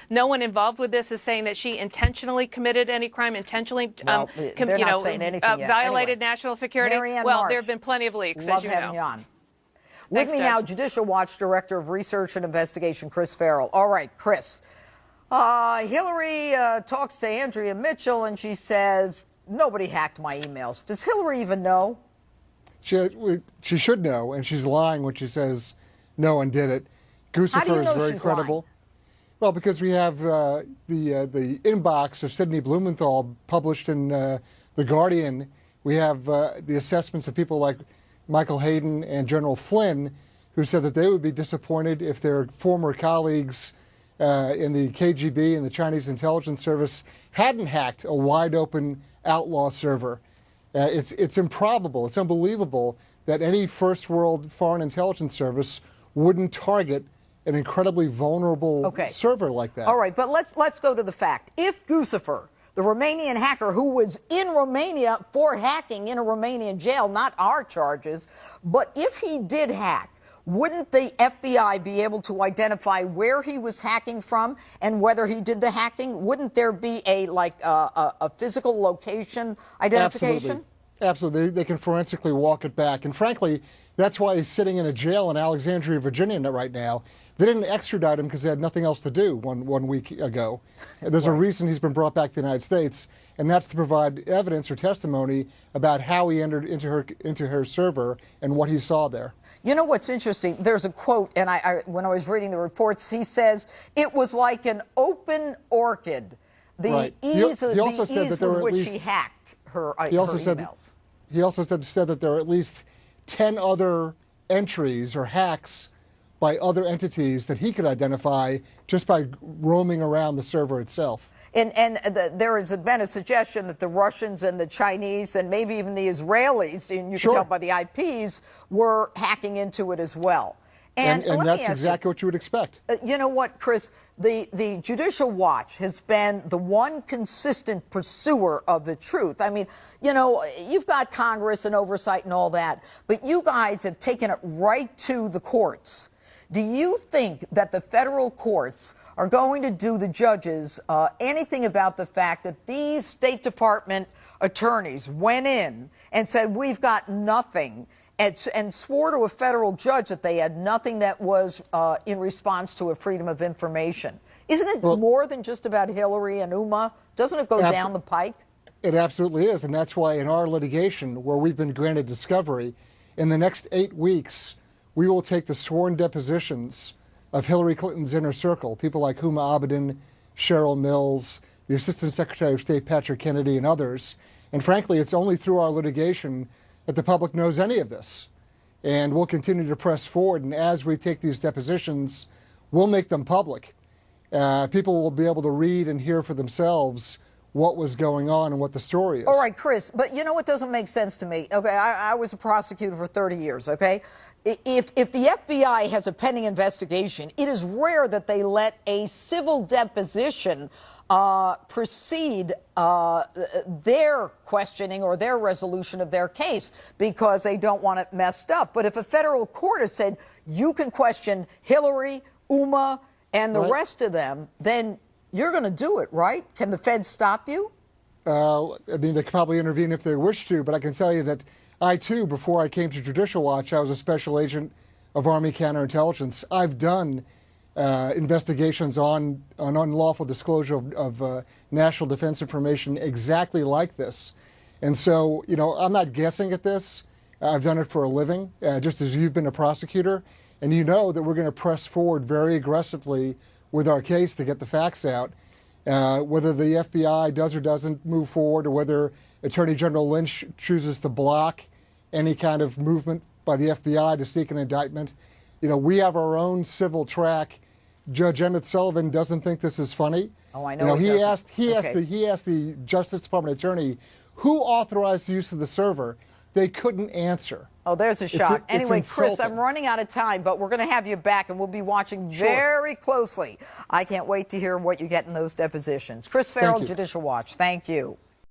No one involved with this is saying that she intentionally committed any crime, intentionally, violated national security. Well, there have been plenty of leaks, as you know. Love having you on. With me now, Judicial Watch Director of Research and Investigation, Chris Farrell. All right, Chris. Hillary talks to Andrea Mitchell, and she says, nobody hacked my emails. Does Hillary even know? She should know, and she's lying when she says no one did it. Guccifer is very credible. Lying? Well, because we have the inbox of Sydney Blumenthal published in The Guardian. We have the assessments of people like Michael Hayden and General Flynn, who said that they would be disappointed if their former colleagues in the KGB and the Chinese intelligence service hadn't hacked a wide-open outlaw server. It's improbable, it's unbelievable that any first world foreign intelligence service wouldn't target an incredibly vulnerable server like that. All right, but let's go to the fact. If Guccifer, the Romanian hacker who was in Romania for hacking in a Romanian jail, not our charges, but if he did hack, wouldn't the FBI be able to identify where he was hacking from and whether he did the hacking? Wouldn't there be a physical location identification? Absolutely. They can forensically walk it back. And frankly, that's why he's sitting in a jail in Alexandria, Virginia right now. They didn't extradite him because they had nothing else to do one week ago. There's a reason he's been brought back to the United States, and that's to provide evidence or testimony about how he entered into her server and what he saw there. You know what's interesting? There's a quote, and when I was reading the reports, he says, it was like an open orchid. The ease with which he hacked her emails. He also said that there are at least 10 other entries or hacks by other entities that he could identify just by roaming around the server itself. And there has been a suggestion that the Russians and the Chinese and maybe even the Israelis, and you can tell by the IPs, were hacking into it as well. And that's exactly what you would expect. You know what, Chris? The Judicial Watch has been the one consistent pursuer of the truth. I mean, you know, you've got Congress and oversight and all that, but you guys have taken it right to the courts. Do you think that the federal courts are going to do the judges anything about the fact that these State Department attorneys went in and said, we've got nothing, and swore to a federal judge that they had nothing that was in response to a freedom of information? Isn't it more than just about Hillary and Uma? Doesn't it go down the pike? It absolutely is, and that's why in our litigation, where we've been granted discovery, in the next 8 weeks, we will take the sworn depositions of Hillary Clinton's inner circle, people like Huma Abedin, Cheryl Mills, the Assistant Secretary of State Patrick Kennedy, and others. And frankly, it's only through our litigation that the public knows any of this. And we'll continue to press forward, and as we take these depositions, we'll make them public. People will be able to read and hear for themselves what was going on and what the story is. All right, Chris, but you know what doesn't make sense to me? Okay, I was a prosecutor for 30 years, okay? If the FBI has a pending investigation, it is rare that they let a civil deposition precede their questioning or their resolution of their case because they don't want it messed up. But if a federal court has said you can question Hillary, Uma, and the rest of them, then you're going to do it, right? Can the feds stop you? I mean, they could probably intervene if they wish to, but I can tell you that I, too, before I came to Judicial Watch, I was a special agent of Army counterintelligence. I've done investigations on unlawful disclosure of national defense information exactly like this. And so, you know, I'm not guessing at this. I've done it for a living, just as you've been a prosecutor. And you know that we're going to press forward very aggressively with our case to get the facts out. Whether the FBI does or doesn't move forward, or whether Attorney General Lynch chooses to block any kind of movement by the FBI to seek an indictment. You know, we have our own civil track. Judge Emmett Sullivan doesn't think this is funny. Oh, I know. He asked the Justice Department attorney who authorized the use of the server. They couldn't answer. Oh, there's a shock. Anyway, Chris, I'm running out of time, but we're going to have you back, and we'll be watching very closely. I can't wait to hear what you get in those depositions. Chris Farrell, Judicial Watch. Thank you.